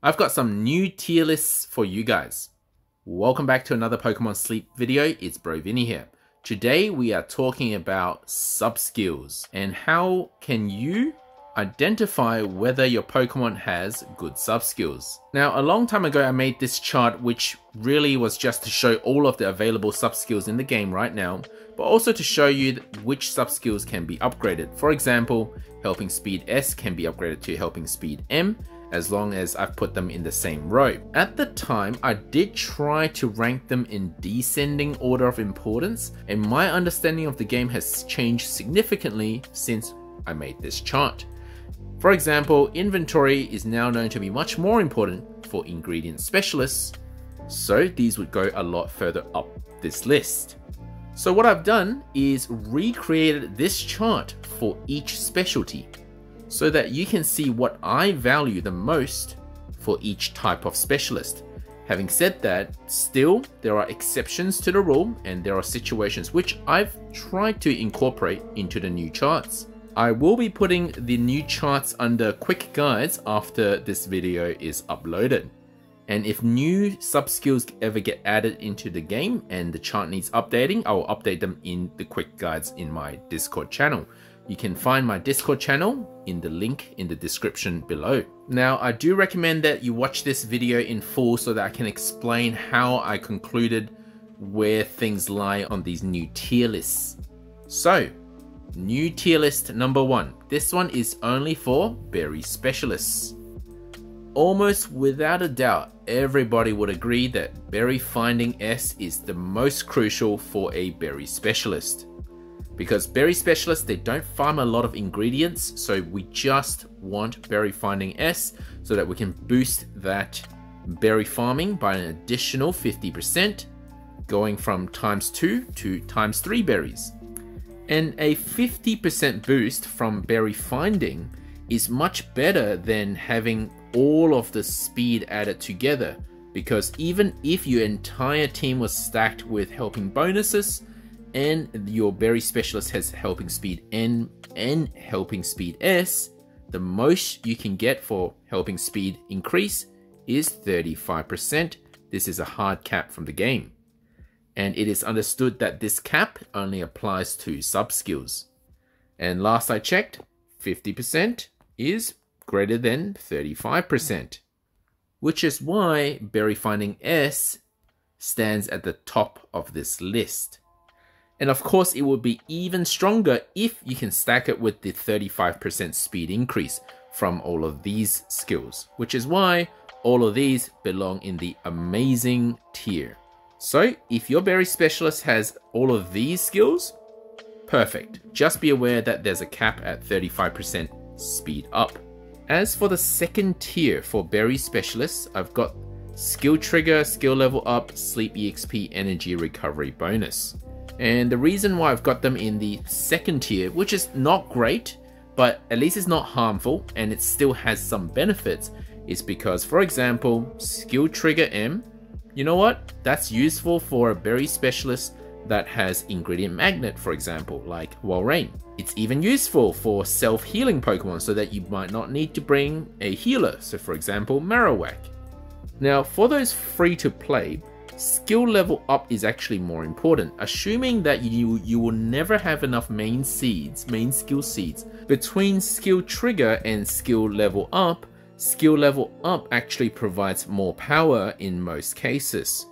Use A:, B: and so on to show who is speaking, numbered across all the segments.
A: I've got some new tier lists for you guys. Welcome back to another Pokemon Sleep video, it's Bro Vinny here. Today we are talking about sub-skills and how can you identify whether your Pokemon has good sub-skills. Now a long time ago I made this chart which really was just to show all of the available sub-skills in the game right now, but also to show you which sub-skills can be upgraded. For example, Helping Speed S can be upgraded to Helping Speed M, as long as I've put them in the same row. At the time, I did try to rank them in descending order of importance, and my understanding of the game has changed significantly since I made this chart. For example, inventory is now known to be much more important for ingredient specialists, so these would go a lot further up this list. So what I've done is recreated this chart for each specialty, so that you can see what I value the most for each type of specialist. Having said that, still there are exceptions to the rule and there are situations which I've tried to incorporate into the new charts. I will be putting the new charts under quick guides after this video is uploaded. And if new sub-skills ever get added into the game and the chart needs updating, I will update them in the quick guides in my Discord channel. You can find my Discord channel in the link in the description below. Now, I do recommend that you watch this video in full so that I can explain how I concluded where things lie on these new tier lists. So, new tier list number 1. This one is only for berry specialists. Almost without a doubt, everybody would agree that berry finding S is the most crucial for a berry specialist. Because berry specialists, they don't farm a lot of ingredients, so we just want berry finding S so that we can boost that berry farming by an additional 50%, going from ×2 to ×3 berries. And a 50% boost from berry finding is much better than having all of the speed added together, because even if your entire team was stacked with helping bonuses, and your berry specialist has Helping Speed N and Helping Speed S, the most you can get for Helping Speed increase is 35%. This is a hard cap from the game. And it is understood that this cap only applies to sub-skills. And last I checked, 50% is greater than 35%. Which is why Berry Finding S stands at the top of this list. And of course, it will be even stronger if you can stack it with the 35% speed increase from all of these skills, which is why all of these belong in the amazing tier. So if your berry specialist has all of these skills, perfect. Just be aware that there's a cap at 35% speed up. As for the second tier for berry specialists, I've got skill trigger, skill level up, sleep EXP, energy recovery bonus. And the reason why I've got them in the second tier, which is not great, but at least it's not harmful and it still has some benefits, is because, for example, Skill Trigger M, you know what? That's useful for a berry specialist that has Ingredient Magnet, for example, like Walrein. It's even useful for self-healing Pokemon so that you might not need to bring a healer, so for example, Marowak. Now, for those free-to-play, skill level up is actually more important, assuming that you will never have enough main skill seeds. Between skill trigger and skill level up actually provides more power in most cases.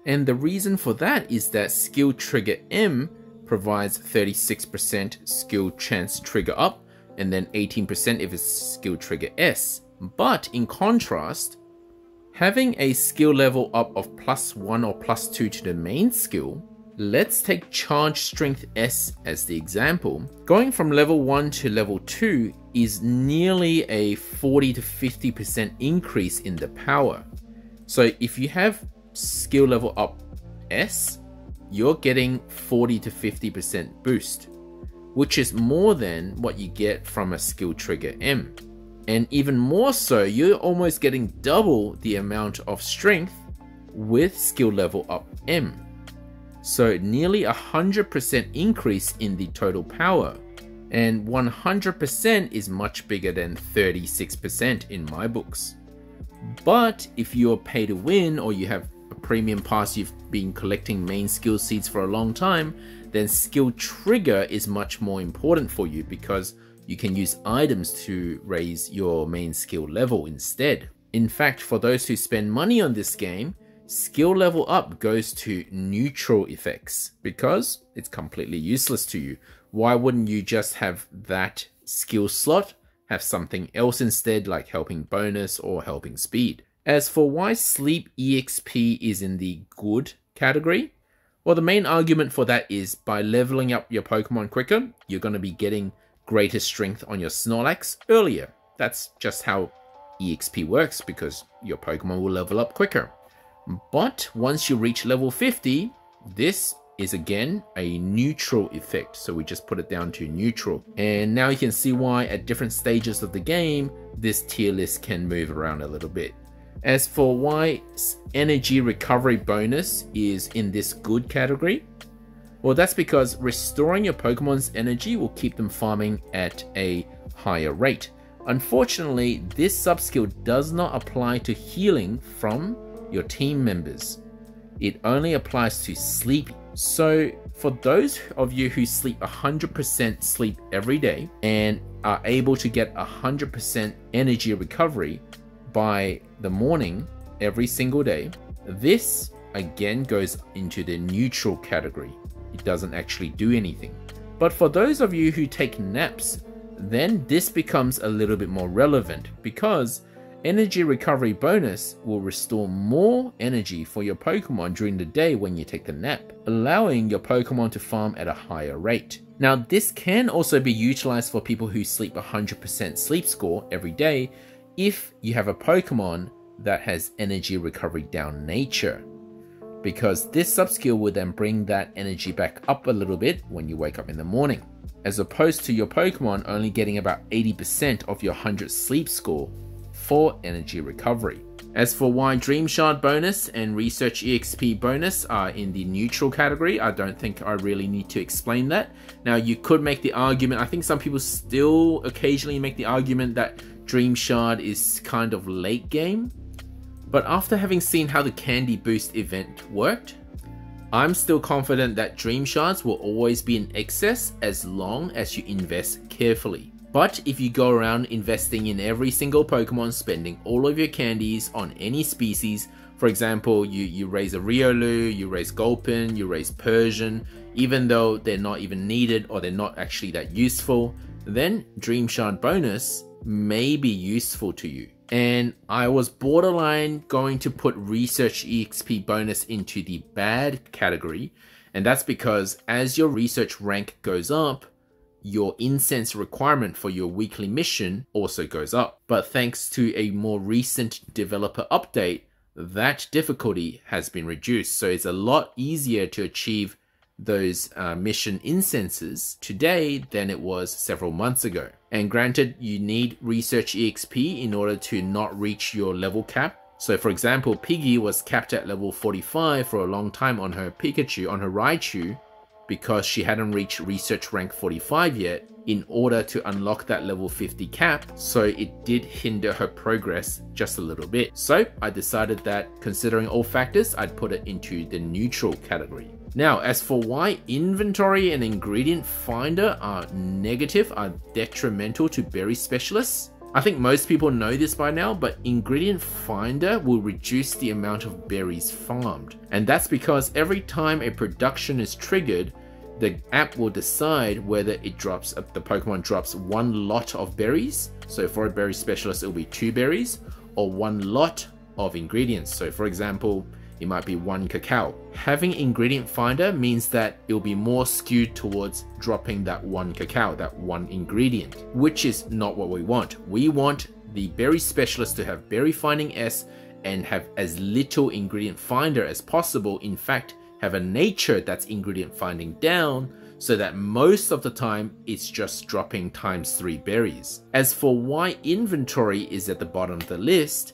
A: And the reason for that is that skill trigger M provides 36% skill chance trigger up, and then 18% if it's skill trigger S. But in contrast, having a skill level up of +1 or +2 to the main skill, let's take Charge Strength S as the example. Going from level 1 to level 2 is nearly a 40 to 50% increase in the power. So if you have skill level up S, you're getting 40 to 50% boost, which is more than what you get from a skill trigger M. And even more so, you're almost getting double the amount of strength with skill level up M. So nearly 100% increase in the total power. And 100% is much bigger than 36% in my books. But if you're pay to win or you have a premium pass, you've been collecting main skill seeds for a long time, then skill trigger is much more important for you because you can use items to raise your main skill level instead. In fact, for those who spend money on this game, skill level up goes to neutral effects because it's completely useless to you. Why wouldn't you just have that skill slot, have something else instead, like helping bonus or helping speed? As for why sleep EXP is in the good category, well, the main argument for that is by leveling up your Pokemon quicker, you're going to be getting greater strength on your Snorlax earlier. That's just how EXP works, because your Pokemon will level up quicker. But once you reach level 50, this is again a neutral effect. So we just put it down to neutral. And now you can see why at different stages of the game, this tier list can move around a little bit. As for why energy recovery bonus is in this good category, well, that's because restoring your Pokemon's energy will keep them farming at a higher rate. Unfortunately, this subskill does not apply to healing from your team members. It only applies to sleep. So for those of you who sleep 100% sleep every day and are able to get 100% energy recovery by the morning every single day, this again goes into the neutral category. It doesn't actually do anything. But for those of you who take naps, then this becomes a little bit more relevant because energy recovery bonus will restore more energy for your Pokemon during the day when you take the nap, allowing your Pokemon to farm at a higher rate. Now, this can also be utilized for people who sleep 100% sleep score every day if you have a Pokemon that has energy recovery down nature, because this subskill will then bring that energy back up a little bit when you wake up in the morning, as opposed to your Pokemon only getting about 80% of your 100 sleep score for energy recovery. As for why Dream Shard bonus and Research EXP bonus are in the neutral category, I don't think I really need to explain that. Now, you could make the argument, I think some people still occasionally make the argument that Dream Shard is kind of late game, but after having seen how the Candy Boost event worked, I'm still confident that Dream Shards will always be in excess as long as you invest carefully. But if you go around investing in every single Pokemon, spending all of your candies on any species, for example, you raise a Riolu, you raise Gulpin, you raise Persian, even though they're not even needed or they're not actually that useful, then Dream Shard bonus may be useful to you. And I was borderline going to put Research EXP bonus into the bad category, and that's because as your research rank goes up, your incense requirement for your weekly mission also goes up. But thanks to a more recent developer update, that difficulty has been reduced. So it's a lot easier to achieve those mission incenses today than it was several months ago. And granted, you need Research EXP in order to not reach your level cap. So for example, Piggy was capped at level 45 for a long time on her Pikachu, on her Raichu, because she hadn't reached research rank 45 yet in order to unlock that level 50 cap, so it did hinder her progress just a little bit. So I decided that considering all factors, I'd put it into the neutral category. Now, as for why inventory and ingredient finder are detrimental to berry specialists, I think most people know this by now, but ingredient finder will reduce the amount of berries farmed. And that's because every time a production is triggered, the app will decide whether it drops, the Pokemon drops one lot of berries. So for a berry specialist, it will be 2 berries, or one lot of ingredients. So for example, it might be 1 cacao. Having ingredient finder means that it will be more skewed towards dropping that 1 cacao, that 1 ingredient, which is not what we want. We want the berry specialist to have berry finding S and have as little ingredient finder as possible. In fact, have a nature that's ingredient finding down, so that most of the time it's just dropping ×3 berries. As for why inventory is at the bottom of the list,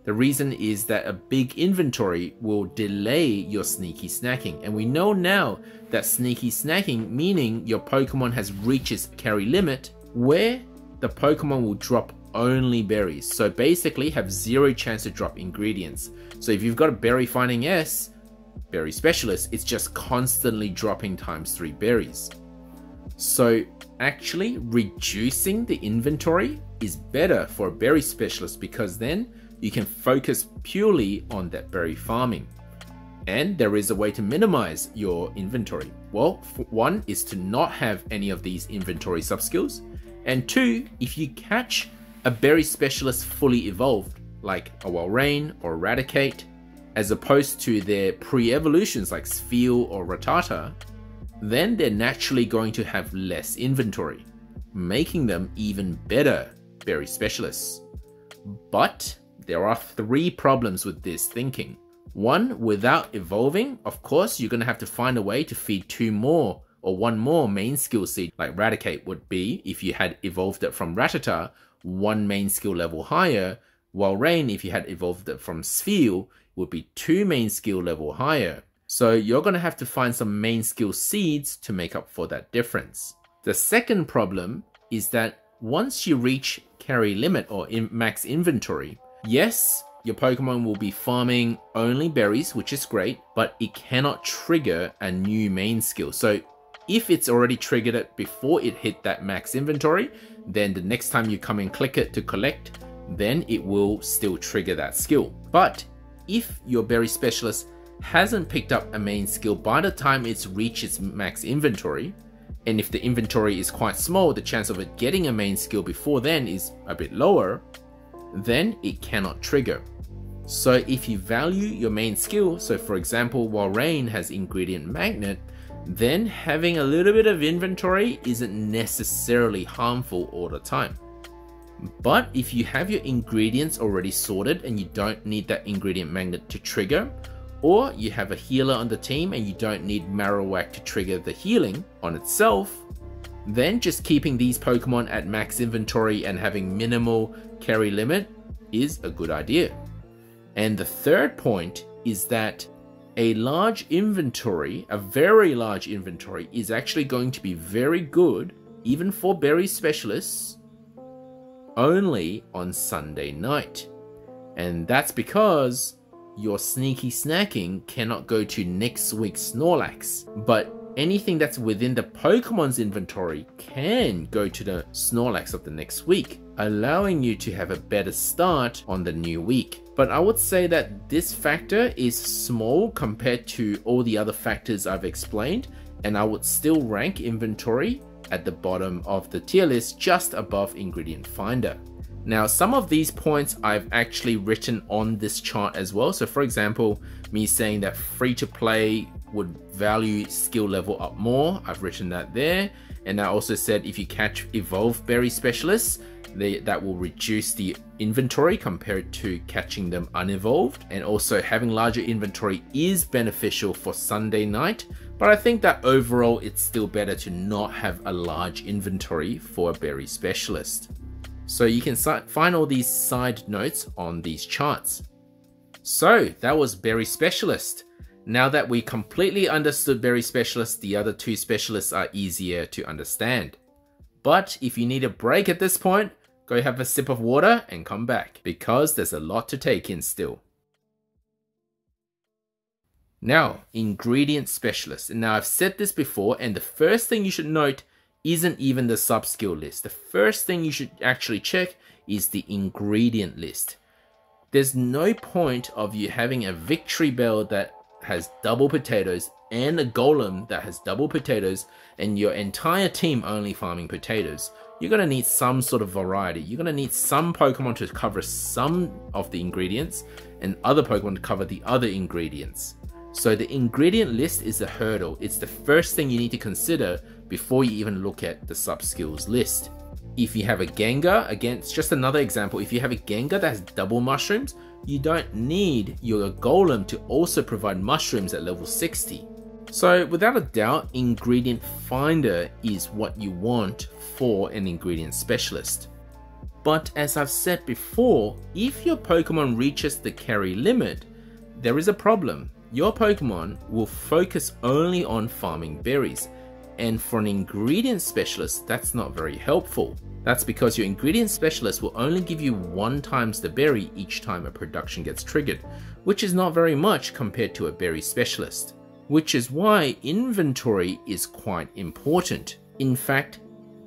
A: the reason is that a big inventory will delay your sneaky snacking. And we know now that sneaky snacking, meaning your Pokemon has reached its carry limit, where the Pokemon will drop only berries. So basically have 0 chance to drop ingredients. So if you've got a berry finding S, berry specialist, it's just constantly dropping ×3 berries. So actually reducing the inventory is better for a berry specialist because then you can focus purely on that berry farming. And there is a way to minimize your inventory. Well, one is to not have any of these inventory subskills. And 2, if you catch a berry specialist fully evolved, like a Walrein or Eradicate, as opposed to their pre-evolutions like Spheal or Rattata, then they're naturally going to have less inventory, making them even better berry specialists. But there are 3 problems with this thinking. 1, without evolving, of course, you're going to have to find a way to feed 2 more or 1 more main skill seed, like Eradicate would be if you had evolved it from Rattata, 1 main skill level higher, while Rain, if you had evolved it from Spheal, would be 2 main skill level higher. So you're going to have to find some main skill seeds to make up for that difference. The second problem is that once you reach carry limit or max inventory, yes, your Pokemon will be farming only berries, which is great, but it cannot trigger a new main skill. So if it's already triggered it before it hit that max inventory, then the next time you come and click it to collect, then it will still trigger that skill. But if your berry specialist hasn't picked up a main skill by the time it's reached its max inventory, and if the inventory is quite small, the chance of it getting a main skill before then is a bit lower, then it cannot trigger. So if you value your main skill, so for example, while Rain has Ingredient Magnet, then having a little bit of inventory isn't necessarily harmful all the time. But if you have your ingredients already sorted and you don't need that Ingredient Magnet to trigger, or you have a healer on the team and you don't need Marowak to trigger the healing on itself, then just keeping these Pokemon at max inventory and having minimal carry limit is a good idea. And the third point is that a large inventory, a very large inventory, is actually going to be very good, even for berry specialists, only on Sunday night. And that's because your sneaky snacking cannot go to next week's Snorlax, but anything that's within the Pokemon's inventory can go to the Snorlax of the next week, allowing you to have a better start on the new week. But I would say that this factor is small compared to all the other factors I've explained, and I would still rank inventory at the bottom of the tier list, just above Ingredient Finder. Now, some of these points I've actually written on this chart as well. So for example, me saying that free to play would value skill level up more, I've written that there. And I also said if you catch evolved berry specialists, that will reduce the inventory compared to catching them unevolved. And also having larger inventory is beneficial for Sunday night, but I think that overall it's still better to not have a large inventory for a berry specialist. So you can find all these side notes on these charts. So that was berry specialist. Now that we completely understood berry specialist, the other 2 specialists are easier to understand. But if you need a break at this point, go have a sip of water and come back, because there's a lot to take in still. Now, ingredient specialist. And now I've said this before, and the first thing you should note isn't even the sub-skill list. The first thing you should actually check is the ingredient list. There's no point of you having a Victory Bell that has double potatoes and a Golem that has double potatoes and your entire team only farming potatoes. You're going to need some sort of variety. You're going to need some Pokemon to cover some of the ingredients and other Pokemon to cover the other ingredients. So the ingredient list is a hurdle. It's the first thing you need to consider before you even look at the sub-skills list. If you have a Gengar, again, it's just another example. If you have a Gengar that has double mushrooms, you don't need your Golem to also provide mushrooms at level 60. So without a doubt, Ingredient Finder is what you want for an ingredient specialist. But as I've said before, if your Pokemon reaches the carry limit, there is a problem. Your Pokemon will focus only on farming berries. And for an ingredient specialist, that's not very helpful. That's because your ingredient specialist will only give you 1 times the berry each time a production gets triggered, which is not very much compared to a berry specialist. Which is why inventory is quite important. In fact,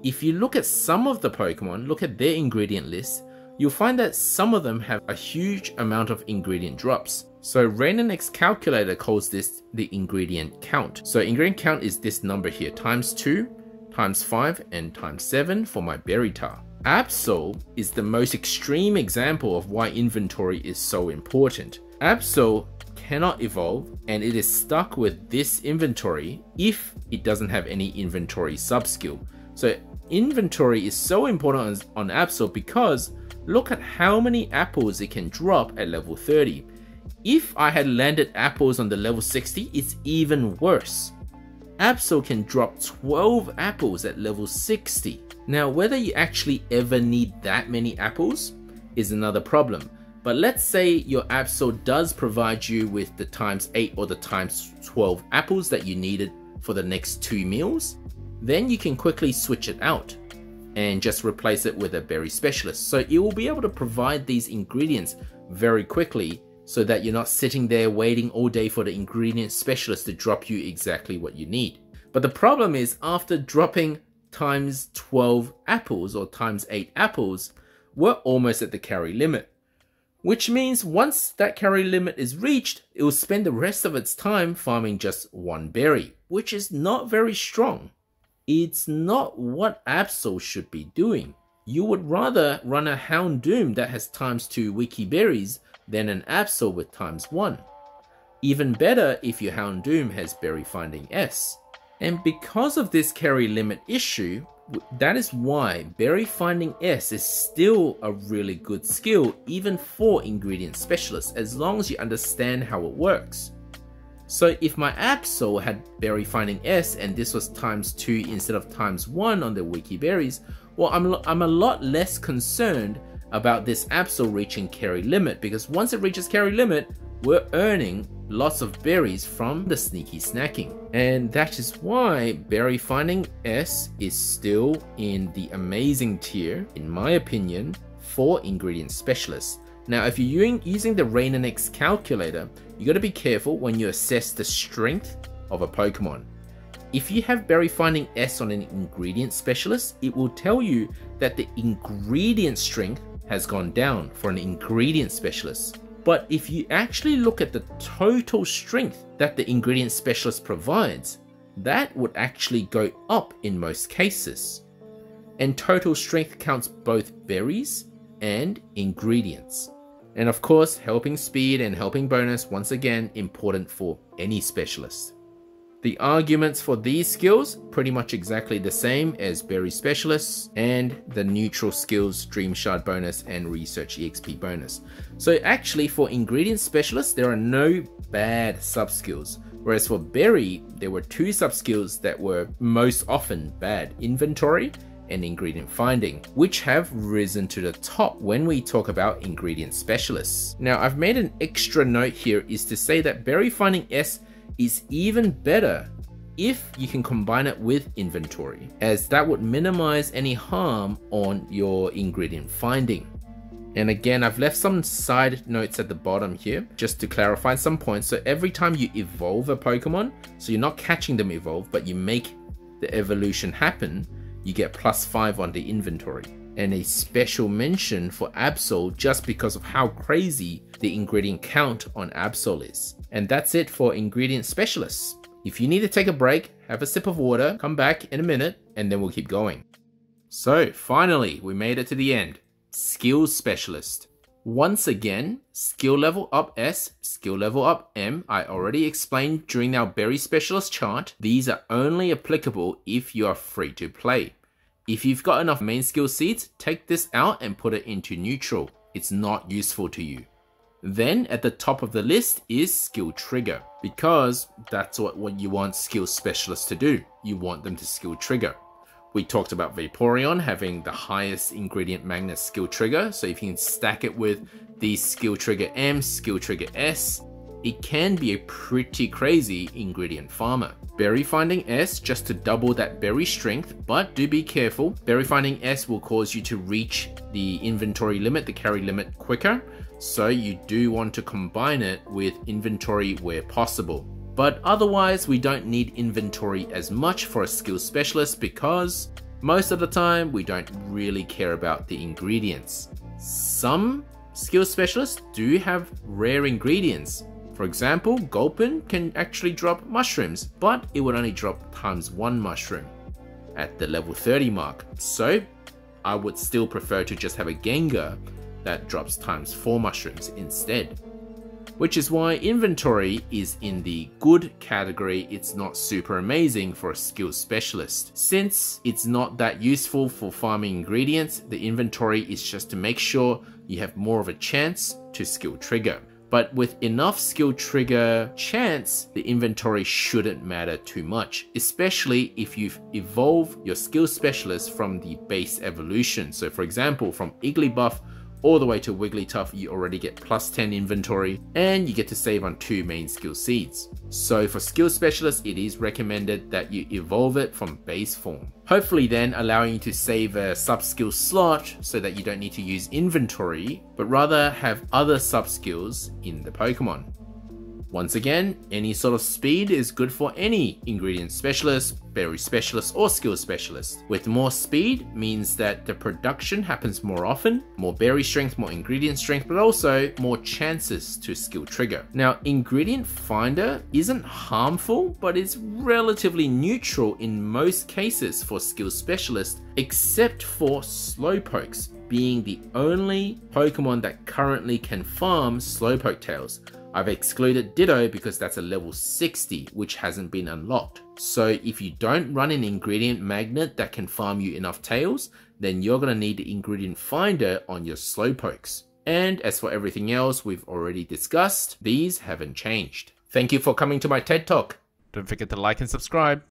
A: if you look at some of the Pokemon, look at their ingredient list, you'll find that some of them have a huge amount of ingredient drops. So RainandX calculator calls this the ingredient count. So ingredient count is this number here, times 2, times 5, and times 7 for my Berrytar. Absol is the most extreme example of why inventory is so important. Absol cannot evolve, and it is stuck with this inventory if it doesn't have any inventory subskill. So inventory is so important on Absol because look at how many apples it can drop at level 30. If I had landed apples on the level 60, it's even worse. Absol can drop 12 apples at level 60. Now, whether you actually ever need that many apples is another problem. But let's say your Absol does provide you with the times 8 or the times 12 apples that you needed for the next 2 meals, then you can quickly switch it out and just replace it with a berry specialist. So it will be able to provide these ingredients very quickly so that you're not sitting there waiting all day for the ingredient specialist to drop you exactly what you need. But the problem is, after dropping times 12 apples or times 8 apples, we're almost at the carry limit. Which means once that carry limit is reached, it will spend the rest of its time farming just 1 berry, which is not very strong. It's not what Absol should be doing. You would rather run a Houndoom that has times 2 wiki berries than an Absol with times 1. Even better if your Houndoom has Berry Finding S. And because of this carry limit issue, that is why Berry Finding S is still a really good skill even for ingredient specialists, as long as you understand how it works. So if my Absol had Berry Finding S and this was times 2 instead of times 1 on the wiki berries, well, I'm a lot less concerned about this Absol reaching carry limit, because once it reaches carry limit, we're earning lots of berries from the sneaky snacking. And that is why Berry Finding S is still in the amazing tier, in my opinion, for ingredient specialists. Now, if you're using the RainandX calculator, you got to be careful when you assess the strength of a Pokemon. If you have Berry Finding S on an ingredient specialist, it will tell you that the ingredient strength has gone down for an ingredient specialist. But if you actually look at the total strength that the ingredient specialist provides, that would actually go up in most cases. And total strength counts both berries and ingredients. And of course, helping speed and helping bonus, once again, important for any specialist. The arguments for these skills, pretty much exactly the same as Berry Specialists and the neutral skills Dream Shard bonus and Research EXP bonus. So actually for Ingredient Specialists, there are no bad sub-skills. Whereas for Berry, there were 2 sub-skills that were most often bad: Inventory and Ingredient Finding, which have risen to the top when we talk about Ingredient Specialists. Now I've made an extra note here is to say that Berry Finding S is even better if you can combine it with inventory, as that would minimize any harm on your ingredient finding. And again, I've left some side notes at the bottom here just to clarify some points. So every time you evolve a Pokemon, so you're not catching them evolve, but you make the evolution happen, you get +5 on the inventory. And a special mention for Absol just because of how crazy the ingredient count on Absol is. And that's it for Ingredient Specialists. If you need to take a break, have a sip of water, come back in a minute, and then we'll keep going. So finally, we made it to the end. Skills Specialist. Once again, skill level up S, skill level up M. I already explained during our Berry Specialist chart. These are only applicable if you are free to play. If you've got enough main skill seeds, take this out and put it into neutral. It's not useful to you. Then at the top of the list is skill trigger, because that's what you want skill specialists to do. You want them to skill trigger. We talked about Vaporeon having the highest ingredient magnet skill trigger. So if you can stack it with the skill trigger M, skill trigger S, it can be a pretty crazy ingredient farmer. Berry Finding S just to double that berry strength, but do be careful. Berry Finding S will cause you to reach the inventory limit, the carry limit quicker, so you do want to combine it with inventory where possible. But otherwise, we don't need inventory as much for a skill specialist because most of the time we don't really care about the ingredients. Some skill specialists do have rare ingredients. For example, Gulpin can actually drop mushrooms, but it would only drop ×1 mushroom at the level 30 mark. So I would still prefer to just have a Gengar that drops ×4 mushrooms instead. Which is why inventory is in the good category. It's not super amazing for a skill specialist. Since it's not that useful for farming ingredients, the inventory is just to make sure you have more of a chance to skill trigger. But with enough skill trigger chance, the inventory shouldn't matter too much, especially if you've evolved your skill specialist from the base evolution. So for example, from Igglybuff all the way to Wigglytuff, you already get +10 inventory and you get to save on 2 main skill seeds. So for skill specialists, it is recommended that you evolve it from base form. Hopefully then allowing you to save a sub-skill slot so that you don't need to use inventory, but rather have other sub-skills in the Pokemon. Once again, any sort of speed is good for any ingredient specialist, berry specialist, or skill specialist. With more speed means that the production happens more often, more berry strength, more ingredient strength, but also more chances to skill trigger. Now, ingredient finder isn't harmful, but it's relatively neutral in most cases for skill specialists, except for Slowpokes, being the only Pokemon that currently can farm Slowpoke tails. I've excluded Ditto because that's a level 60, which hasn't been unlocked. So if you don't run an ingredient magnet that can farm you enough tails, then you're going to need the ingredient finder on your Slowpokes. And as for everything else we've already discussed, these haven't changed. Thank you for coming to my TED Talk.
B: Don't forget to like and subscribe.